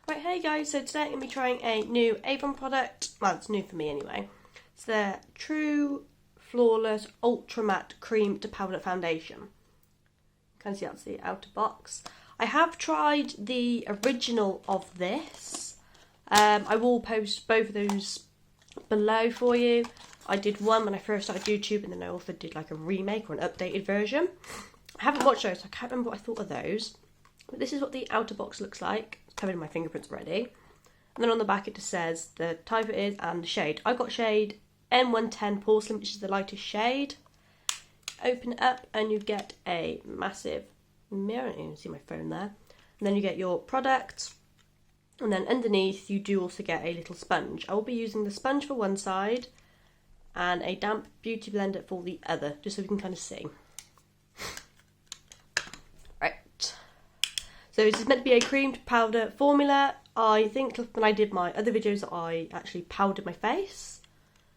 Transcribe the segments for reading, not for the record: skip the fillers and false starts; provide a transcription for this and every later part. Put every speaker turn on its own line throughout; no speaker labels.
Right, hey guys, so today I'm going to be trying a new Avon product. Well, it's new for me anyway. It's their True Flawless Ultra Matte Cream to Powder Foundation. You can see that's the outer box. I have tried the original of this. I will post both of those below for you. I did one when I first started YouTube, and then I also did like a remake or an updated version. I haven't watched those, so I can't remember what I thought of those. But this is what the outer box looks like. It's covered in my fingerprints already. And then on the back it just says the type it is and the shade. I got shade N110 Porcelain, which is the lightest shade. Open it up and you get a massive mirror. You can see my phone there. And then you get your product. And then underneath you do also get a little sponge. I will be using the sponge for one side and a damp beauty blender for the other, just so we can kind of see. So this is meant to be a creamed powder formula. I think when I did my other videos I actually powdered my face,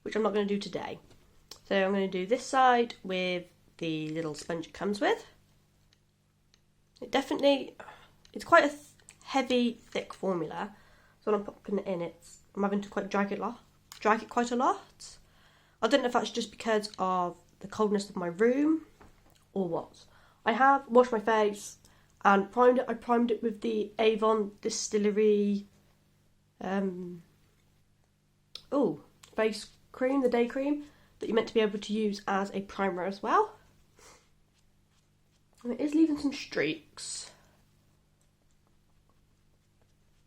which I'm not going to do today. So I'm going to do this side with the little sponge it comes with. It's quite a heavy, thick formula. So when I'm popping it in, I'm having to quite drag it quite a lot. I don't know if that's just because of the coldness of my room or what. I have washed my face and primed it. I primed it with the Avon Distillery face cream, the day cream, that you're meant to be able to use as a primer as well. And it is leaving some streaks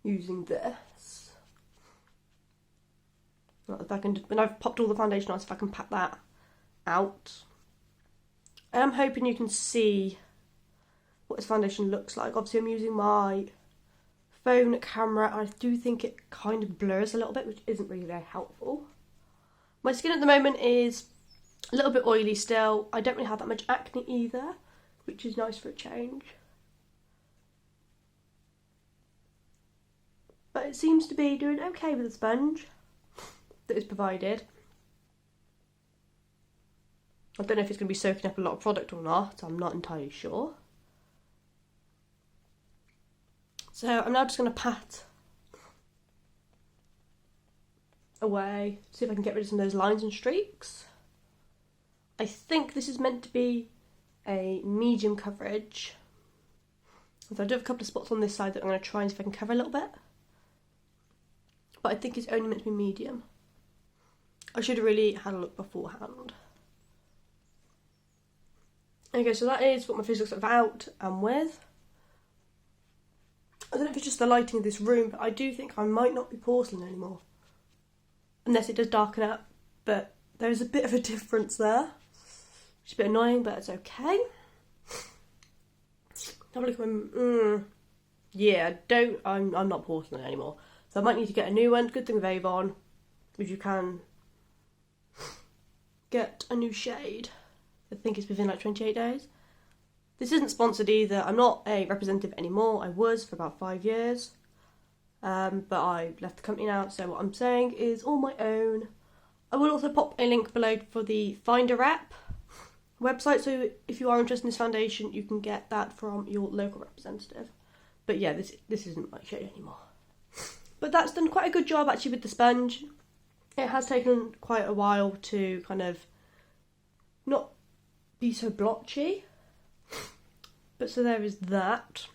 using this. If I can, when I've popped all the foundation on, so if I can pat that out. I am hoping you can see what this foundation looks like. Obviously I'm using my phone camera and I do think it kind of blurs a little bit, which isn't really very helpful. My skin at the moment is a little bit oily still. I don't really have that much acne either, which is nice for a change. But it seems to be doing okay with the sponge that is provided. I don't know if it's going to be soaking up a lot of product or not, I'm not entirely sure. So I'm now just going to pat away, see if I can get rid of some of those lines and streaks. I think this is meant to be a medium coverage. So I do have a couple of spots on this side that I'm going to try and see if I can cover a little bit. But I think it's only meant to be medium. I should have really had a look beforehand. Okay, so that is what my face looks like without and with. I don't know if it's just the lighting of this room, but I do think I might not be porcelain anymore. Unless it does darken up, but there's a bit of a difference there. It's a bit annoying, but it's okay. Have a look at my... Yeah, I'm not porcelain anymore. So I might need to get a new one. Good thing with Avon, is you can get a new shade. I think it's within like 28 days. This isn't sponsored either. I'm not a representative anymore. I was for about 5 years. But I left the company now, so what I'm saying is all my own. I will also pop a link below for the Finder app website, so if you are interested in this foundation, you can get that from your local representative. But yeah, this isn't my shade anymore. But that's done quite a good job actually with the sponge. It has taken quite a while to kind of not be so blotchy. But so there is that.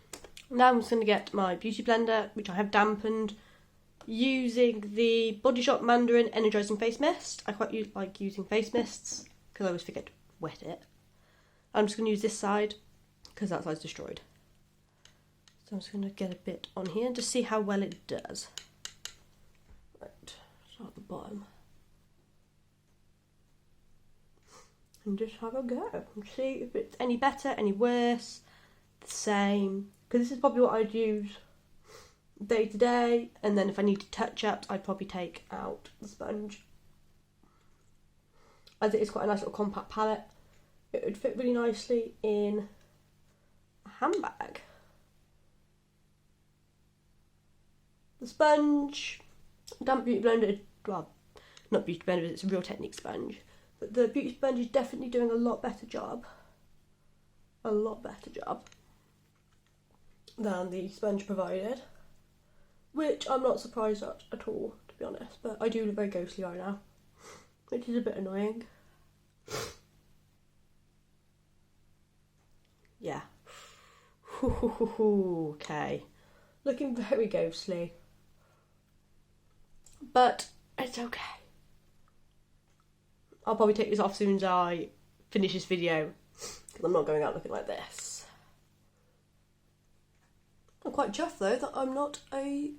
Now I'm just going to get my beauty blender, which I have dampened, using the Body Shop Mandarin Energising Face Mist. I quite like using face mists, because I always forget to wet it. I'm just going to use this side, because that side's destroyed. So I'm just going to get a bit on here and just see how well it does. Right, start at the bottom. And just have a go and see if it's any better, any worse, the same. Because this is probably what I'd use day to day, and then if I need to touch up, I'd probably take out the sponge. As it is quite a nice little compact palette, it would fit really nicely in a handbag. The sponge, damp beauty blender, well, not beauty blender, it's a Real Technique sponge. But the beauty sponge is definitely doing a lot better job. Than the sponge provided. which I'm not surprised at all, to be honest, but I do look very ghostly right now, which is a bit annoying. Yeah. Okay. Looking very ghostly. But it's okay. I'll probably take this off as soon as I finish this video, because I'm not going out looking like this. I'm quite chuffed though that I'm not a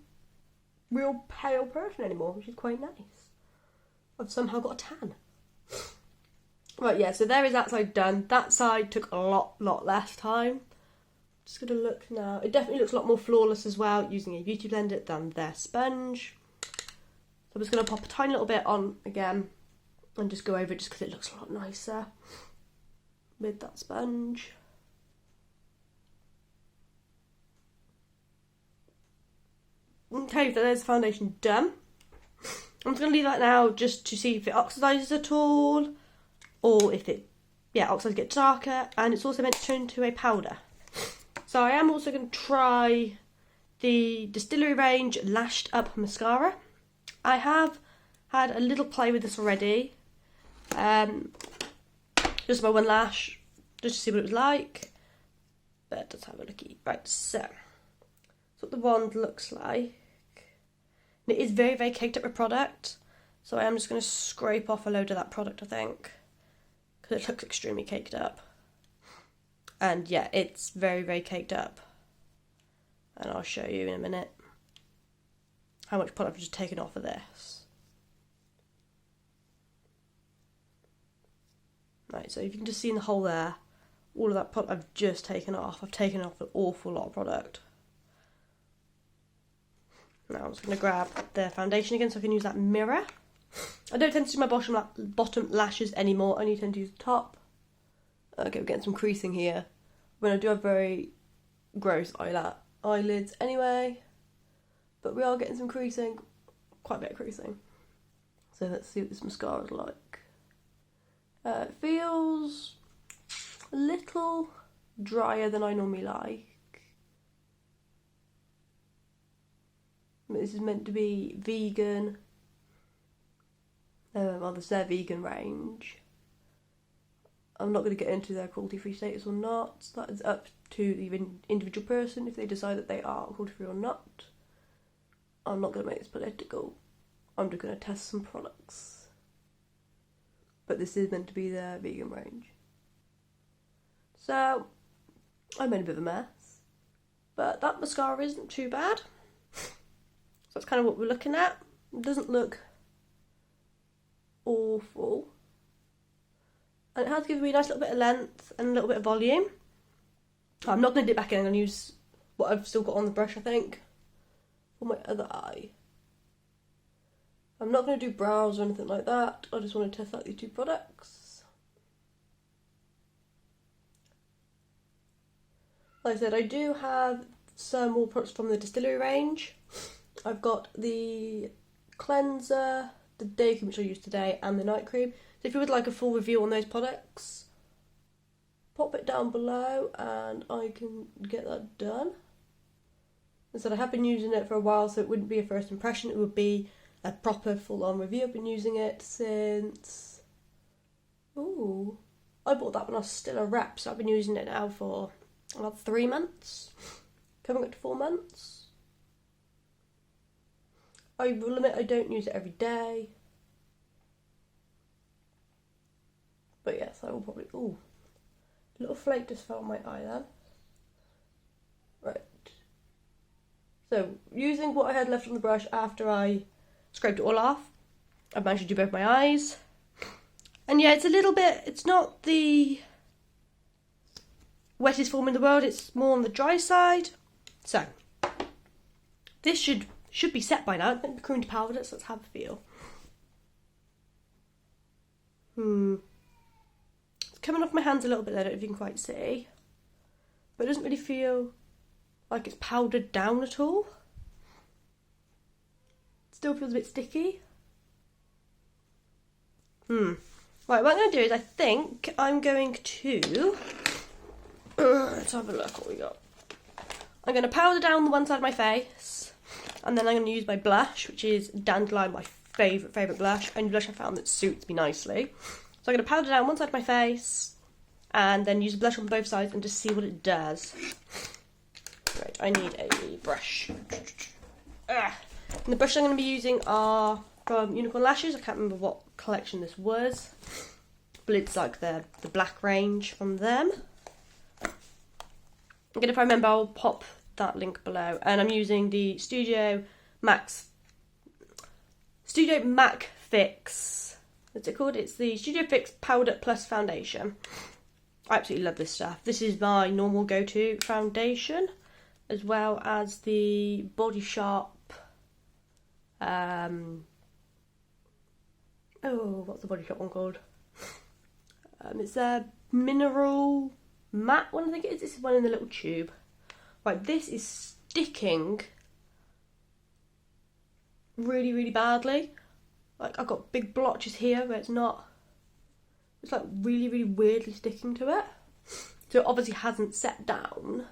real pale person anymore, which is quite nice. I've somehow got a tan. Right, yeah, so there is that side done. That side took a lot less time. Just gonna look now. It definitely looks a lot more flawless as well using a beauty blender than their sponge. So I'm just gonna pop a tiny little bit on again and just go over it just because it looks a lot nicer with that sponge. Okay, so there's the foundation done. I'm just going to leave that now just to see if it oxidises at all, or if it, oxides get darker, and it's also meant to turn into a powder. So I am also going to try the Distillery Range Lashed Up Mascara. I have had a little play with this already, just my one lash, just to see what it was like, but let's have a looky. Right, so that's what the wand looks like. And it is very, very caked up with product, so I am just going to scrape off a load of that product, I think, because it looks extremely caked up. And yeah, it's very, very caked up. And I'll show you in a minute how much product I've just taken off of this. Right, so if you can just see in the hole there, all of that product I've just taken off. I've taken off an awful lot of product. Now I'm just going to grab the foundation again so I can use that mirror. I don't tend to do my bottom lashes anymore, I only tend to use the top. Okay, we're getting some creasing here. When I do have very gross eyelids anyway, but we are getting some creasing, quite a bit of creasing. So let's see what this mascara is like. It feels a little drier than I normally like. This is meant to be vegan. Well, this is their vegan range. I'm not going to get into their cruelty-free status or not. That is up to the individual person if they decide that they are cruelty-free or not. I'm not going to make this political. I'm just going to test some products. But this is meant to be their vegan range. So, I made a bit of a mess. But that mascara isn't too bad. So that's kind of what we're looking at. It doesn't look awful. And it has given me a nice little bit of length and a little bit of volume. I'm not going to dip back in, I'm going to use what I've still got on the brush, I think, for my other eye. I'm not going to do brows or anything like that. I just want to test out these two products. Like I said, I do have some more products from the Distillery range. I've got the cleanser, the day cream which I used today, and the night cream. So if you would like a full review on those products, pop it down below and I can get that done. As I said, I have been using it for a while, so it wouldn't be a first impression, it would be a proper full-on review. I've been using it since... Ooh, I bought that when I was still a rep, so I've been using it now for about 3 months, coming up to 4 months. I will admit I don't use it every day. But yes, I will probably... Ooh, a little flake just fell on my eye then. Right. So, using what I had left on the brush after I scraped it all off, I've managed to do both my eyes. And yeah, it's a little bit... It's not the wettest form in the world, it's more on the dry side. So, this should be set by now. It's meant to be cream to powder, so let's have a feel. It's coming off my hands a little bit there, I don't know if you can quite see. But it doesn't really feel like it's powdered down at all. It still feels a bit sticky. Right, what I'm going to do is I think I'm going to... let's have a look what we got. I'm going to powder down the one side of my face. And then I'm going to use my blush, which is Dandelion, my favourite blush. Only blush I found that suits me nicely. So I'm going to powder down one side of my face and then use a blush on both sides and just see what it does. Right, I need a brush. And the brushes I'm going to be using are from Unicorn Lashes. I can't remember what collection this was, but it's like the black range from them. Again, if I remember, I'll pop that link below. And I'm using the Studio Mac Fix. What's it called? It's the Studio Fix Powder Plus Foundation. I absolutely love this stuff. This is my normal go-to foundation, as well as the Body Shop. What's the Body Shop one called? It's a mineral matte one, I think it is. This is one in the little tube. Right, this is sticking really, really badly. Like, I've got big blotches here where it's not. It's like really, really weirdly sticking to it. So it obviously hasn't set down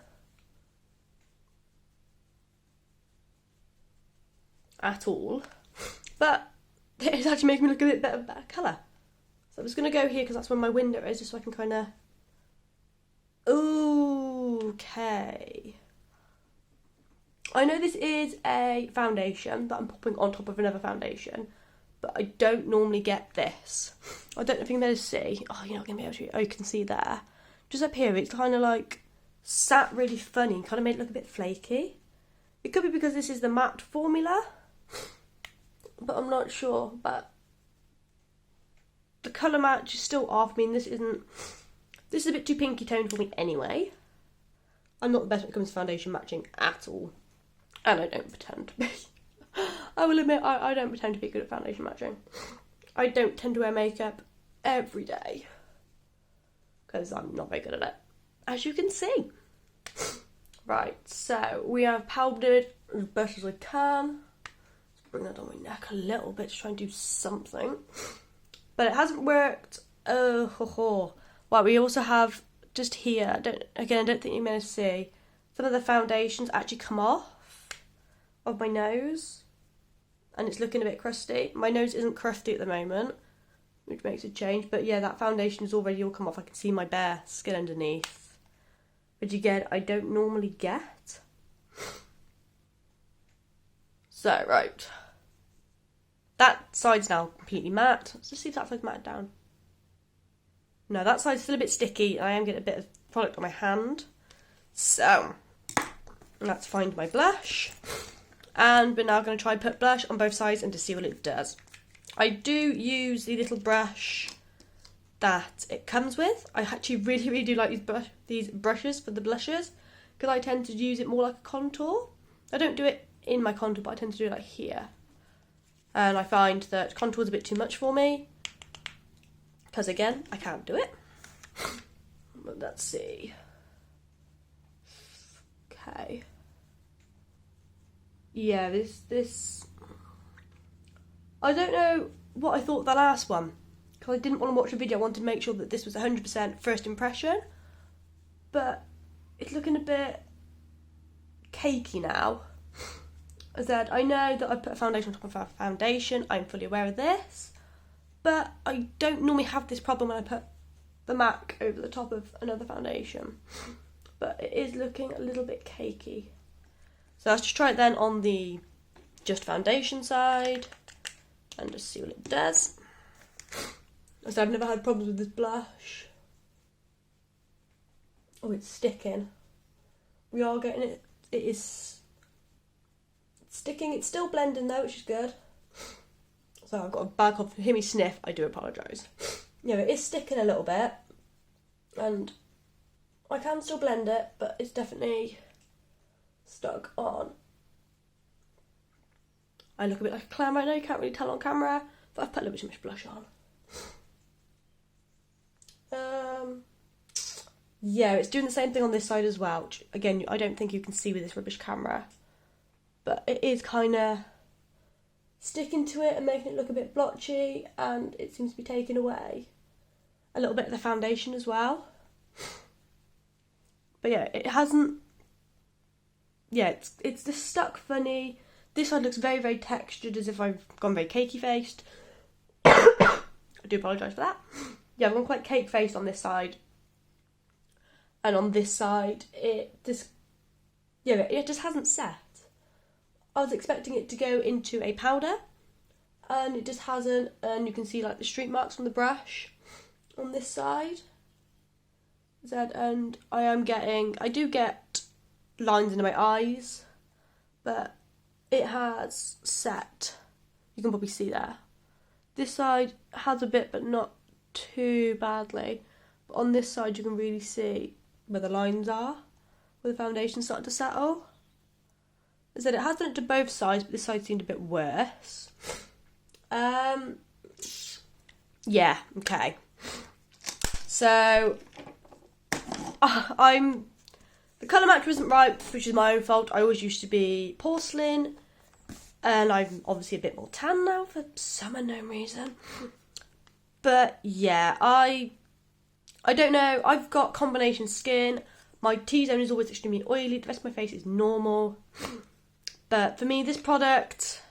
at all. But it's actually making me look a bit better colour. So I'm just going to go here because that's where my window is, just so I can kind of. Okay. I know this is a foundation that I'm popping on top of another foundation, but I don't normally get this. I don't know if you can be able to see. Oh, you're not going to be able to. Oh, you can see there. Just up here, it's kind of like sat really funny, kind of made it look a bit flaky. It could be because this is the matte formula, but I'm not sure. But the colour match is still off. I mean, this is a bit too pinky toned for me anyway. I'm not the best when it comes to foundation matching at all. And I don't pretend to be. I will admit, I don't pretend to be good at foundation matching. I don't tend to wear makeup every day, because I'm not very good at it, as you can see. Right, so we have powdered as best as I can. Let's bring that on my neck a little bit to try and do something. But it hasn't worked. Well, we also have just here, I don't think you're going to see, some of the foundations actually come off of my nose, and it's looking a bit crusty. My nose isn't crusty at the moment, which makes a change, but yeah, that foundation is already all come off. I can see my bare skin underneath, which again, I don't normally get. So, right. That side's now completely matte. Let's just see if that side's matted down. No, that side's still a bit sticky. I am getting a bit of product on my hand. So, let's find my blush. And we're now going to try and put blush on both sides and to see what it does. I do use the little brush that it comes with. I actually really, really do like these brushes for the blushes, because I tend to use it more like a contour. I don't do it in my contour, but I tend to do it like here. And I find that contour is a bit too much for me, because again, I can't do it. But let's see. Okay. Yeah, this. I don't know what I thought of the last one, because I didn't want to watch a video. I wanted to make sure that this was 100% first impression. But it's looking a bit cakey now. As I said, I know that I put a foundation on top of a foundation. I'm fully aware of this. But I don't normally have this problem when I put the MAC over the top of another foundation. But it is looking a little bit cakey. So let's just try it then on the just foundation side and just see what it does. As I've never had problems with this blush. Oh, it's sticking. We are getting it. It is sticking. It's still blending though, which is good. So I've got a bad cough. If you hear me sniff, I do apologise. Yeah, it is sticking a little bit. And I can still blend it, but it's definitely stuck on. I look a bit like a clown right now. You can't really tell on camera, but I've put a little bit too much blush on. Yeah, it's doing the same thing on this side as well, which again, I don't think you can see with this rubbish camera, but it is kind of sticking to it and making it look a bit blotchy, and it seems to be taking away a little bit of the foundation as well. But yeah, it hasn't. Yeah, it's just stuck funny. This side looks very, very textured, as if I've gone very cakey faced. I do apologise for that. Yeah, I've gone quite cake faced on this side. And on this side, it just hasn't set. I was expecting it to go into a powder, and it just hasn't. And you can see like the streak marks from the brush on this side. And I do get lines under my eyes, but it has set. You can probably see there. This side has a bit, but not too badly. But on this side, you can really see where the lines are, where the foundation's starting to settle. As I said, it has done it to both sides, but this side seemed a bit worse. Yeah, okay. So, the colour match wasn't right, which is my own fault. I always used to be porcelain, and I'm obviously a bit more tan now for some unknown reason. But yeah, I don't know. I've got combination skin. My T-zone is always extremely oily. The rest of my face is normal. But for me, this product,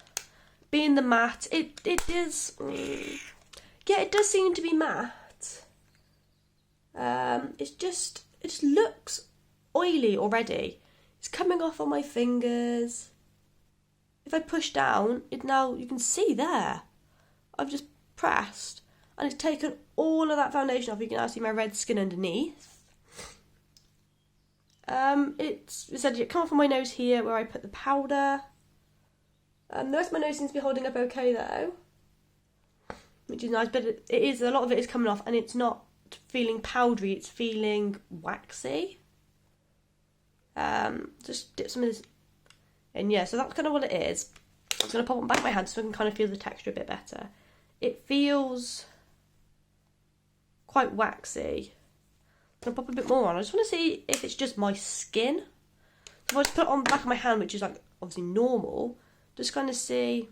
being the matte, it is... Yeah, it does seem to be matte. It just looks oily already. It's coming off on my fingers. If I push down, you can see there. I've just pressed, and it's taken all of that foundation off. You can now see my red skin underneath. It said it come off on my nose here where I put the powder. The rest of my nose seems to be holding up okay though, which is nice. But a lot of it is coming off, and it's not feeling powdery. It's feeling waxy. Just dip some of this in, yeah. So that's kind of what it is. I'm just gonna pop it on the back of my hand so I can kind of feel the texture a bit better. It feels quite waxy. I'm gonna pop a bit more on. I just want to see if it's just my skin. So if I just put it on the back of my hand, which is like obviously normal, just kind of see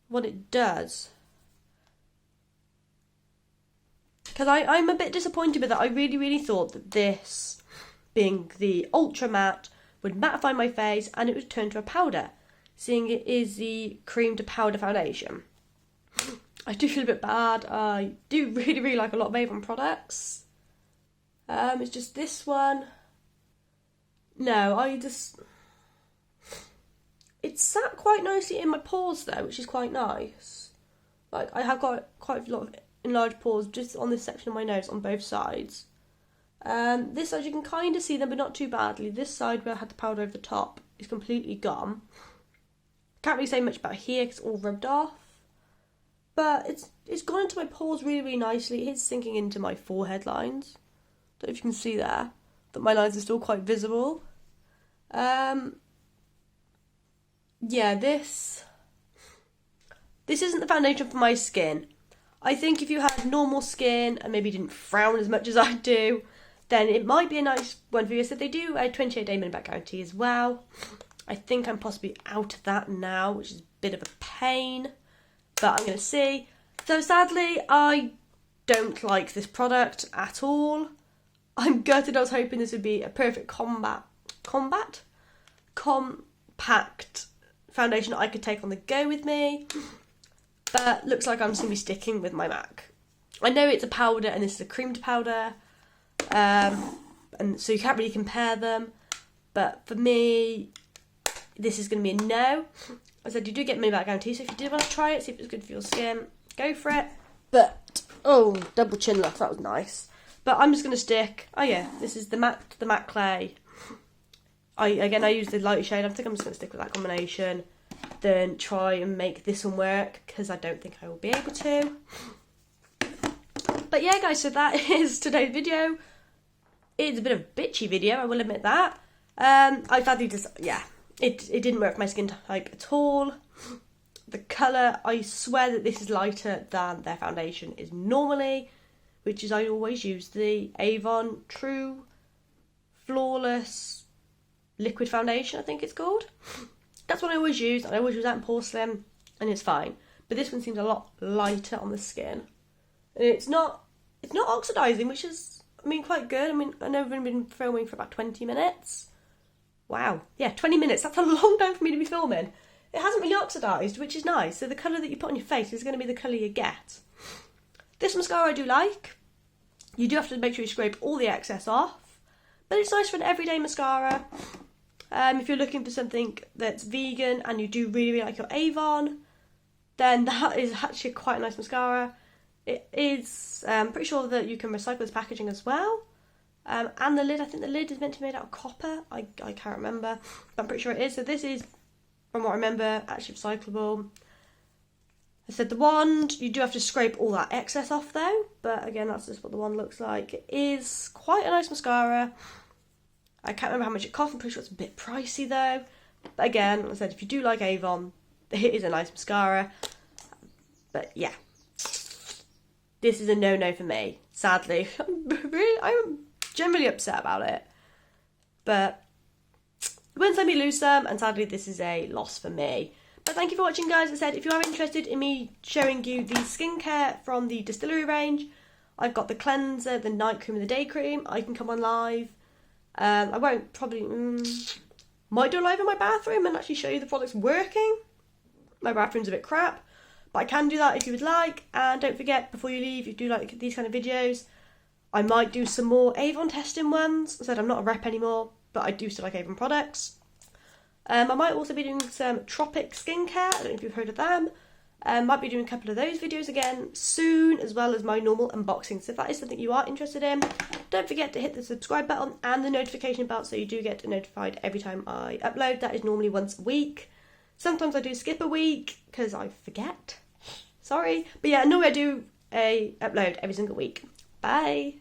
what it does. Because I'm a bit disappointed with that. I really, really thought that this, being the ultra matte, would mattify my face and it would turn to a powder, seeing it is the cream to powder foundation. I do feel a bit bad. I do really, really like a lot of Avon products. It's just this one. No, it sat quite nicely in my pores though, which is quite nice. Like, I have got quite a lot of enlarged pores just on this section of my nose on both sides. This side you can kind of see them, but not too badly. This side where I had the powder over the top is completely gone. Can't really say much about here because it's all rubbed off. But it's gone into my pores really, really nicely. It is sinking into my forehead lines. Don't know if you can see there, but my lines are still quite visible. Yeah, this isn't the foundation for my skin. I think if you had normal skin and maybe didn't frown as much as I do, then it might be a nice one for you. So they do a 28-day money-back guarantee as well. I think I'm possibly out of that now, which is a bit of a pain, but I'm going to see. So sadly, I don't like this product at all. I'm gutted. I was hoping this would be a perfect compact foundation I could take on the go with me, but looks like I'm just going to be sticking with my MAC. I know it's a powder and this is a cream to powder, and so you can't really compare them, but for me, this is going to be a no. I said you do get money back guarantee, so if you did want to try it, see if it's good for your skin, go for it. But, oh, double chin lock, that was nice. But I'm just going to stick, oh yeah, this is the matte clay. I use the lighter shade. I think I'm just going to stick with that combination. Then try and make this one work, because I don't think I will be able to. But yeah, guys, so that is today's video. It's a bit of a bitchy video, I will admit that. I sadly just, yeah, it didn't work for my skin type at all. The colour, I swear that this is lighter than their foundation is normally, which is I always use the Avon True Flawless Liquid Foundation, I think it's called. That's what I always use, and I always use that in porcelain, and it's fine. But this one seems a lot lighter on the skin. And it's not oxidising, which is, I mean, quite good. I mean, I know I've only been filming for about 20 minutes. Wow. Yeah, 20 minutes. That's a long time for me to be filming. it hasn't really oxidised, which is nice. So the colour that you put on your face is going to be the colour you get. This mascara I do like. You do have to make sure you scrape all the excess off, but it's nice for an everyday mascara. If you're looking for something that's vegan and you do really, really like your Avon, then that is actually quite a nice mascara. It is pretty sure that you can recycle this packaging as well. And the lid, I think the lid is meant to be made out of copper. I can't remember, but I'm pretty sure it is. So this is, from what I remember, actually recyclable. I said the wand, you do have to scrape all that excess off though, but again, that's just what the wand looks like. It is quite a nice mascara. I can't remember how much it cost. I'm pretty sure it's a bit pricey though. But again, like I said, if you do like Avon, it is a nice mascara. But yeah, this is a no-no for me, sadly. I'm generally upset about it. But it wouldn't let me lose some, and sadly this is a loss for me. But thank you for watching, guys. As I said, if you are interested in me showing you the skincare from the Distillery range, I've got the cleanser, the night cream and the day cream. I can come on live. I won't probably... might do a live in my bathroom and actually show you the products working. My bathroom's a bit crap, but I can do that if you would like. And don't forget, before you leave, if you do like these kind of videos, I might do some more Avon testing ones. As I said, I'm not a rep anymore, but I do still like Avon products. I might also be doing some Tropic skincare. I don't know if you've heard of them. Might be doing a couple of those videos again soon, as well as my normal unboxing. So if that is something you are interested in, don't forget to hit the subscribe button and the notification bell so you do get notified every time I upload. That is normally once a week. Sometimes I do skip a week because I forget. Sorry. But yeah, normally I do a upload every single week. Bye.